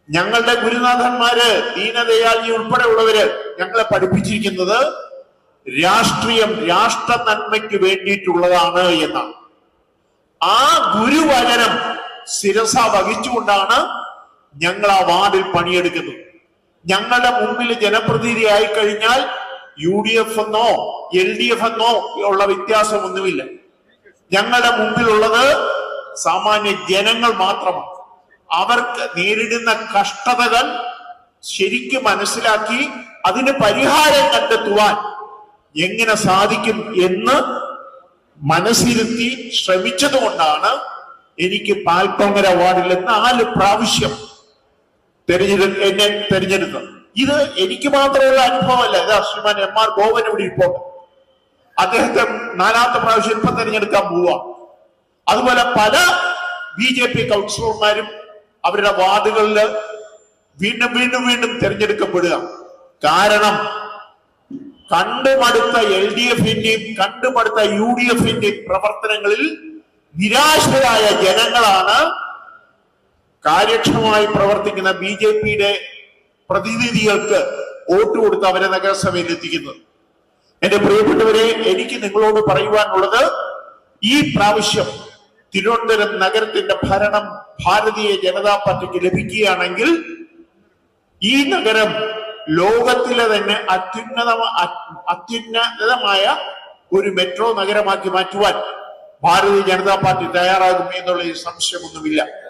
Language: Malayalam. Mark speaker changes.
Speaker 1: ഞങ്ങളുടെ ഗുരുനാഥന്മാര് ദീനദയാൽജി ഉൾപ്പെടെയുള്ളവര് ഞങ്ങളെ പഠിപ്പിച്ചിരിക്കുന്നത് രാഷ്ട്രീയം രാഷ്ട്ര നന്മയ്ക്ക് വേണ്ടിയിട്ടുള്ളതാണ് എന്നാണ്. ആ ഗുരുവചനം ശിരസ വഹിച്ചുകൊണ്ടാണ് ഞങ്ങൾ ആ വാർഡിൽ പണിയെടുക്കുന്നത്. ഞങ്ങളുടെ മുമ്പിൽ ജനപ്രതിനിധി ആയി കഴിഞ്ഞാൽ UDF എന്നോ LDF എന്നോ ഉള്ള വ്യത്യാസമൊന്നുമില്ല. ഞങ്ങളുടെ മുമ്പിലുള്ളത് സാമാന്യ ജനങ്ങൾ മാത്രമാണ്. അവർക്ക് നേരിടുന്ന കഷ്ടതകൾ ശരിക്കും മനസ്സിലാക്കി അതിന് പരിഹാരം കണ്ടെത്തുവാൻ എങ്ങനെ സാധിക്കും എന്ന് മനസ്സിരുത്തി ശ്രമിച്ചതുകൊണ്ടാണ് എനിക്ക് പാൽപ്പൊങ്കര വാർഡിൽ 4 പ്രാവശ്യം എന്നെ തെരഞ്ഞെടുത്തത്. ഇത് എനിക്ക് മാത്രമുള്ള അനുഭവമല്ല. ഇതാ ശ്രീമാൻ MR ഗോവൻ ഇവിടെ ഇപ്പോൾ അദ്ദേഹത്തെ 4ാമത്തെ പ്രാവശ്യം ഇപ്പൊ തെരഞ്ഞെടുക്കാൻ പോവുക. അതുപോലെ പല BJP കൗൺസിലർമാരും അവരുടെ വാർഡുകളിൽ വീണ്ടും വീണ്ടും വീണ്ടും തെരഞ്ഞെടുക്കപ്പെടുക. കാരണം കണ്ടുമടുത്ത LDFന്റെയും കണ്ടുമടുത്ത UDFന്റെയും പ്രവർത്തനങ്ങളിൽ നിരാശരായ ജനങ്ങളാണ് കാര്യക്ഷമമായി പ്രവർത്തിക്കുന്ന BJPയുടെ പ്രതിനിധികൾക്ക് വോട്ട് കൊടുത്ത് അവരെ നഗരസഭയിൽ എത്തിക്കുന്നത്. എന്റെ പ്രിയപ്പെട്ടവരെ, എനിക്ക് നിങ്ങളോട് പറയുവാനുള്ളത്, ഈ പ്രാവശ്യം തിരുവനന്തപുരം നഗരത്തിന്റെ ഭരണം ഭാരതീയ ജനതാ പാർട്ടിക്ക് ലഭിക്കുകയാണെങ്കിൽ ഈ നഗരം ലോകത്തിലെ തന്നെ അത്യുന്നതമായ ഒരു മെട്രോ നഗരമാക്കി മാറ്റുവാൻ ഭാരതീയ ജനതാ പാർട്ടി തയ്യാറാകും എന്നുള്ള സംശയമൊന്നുമില്ല.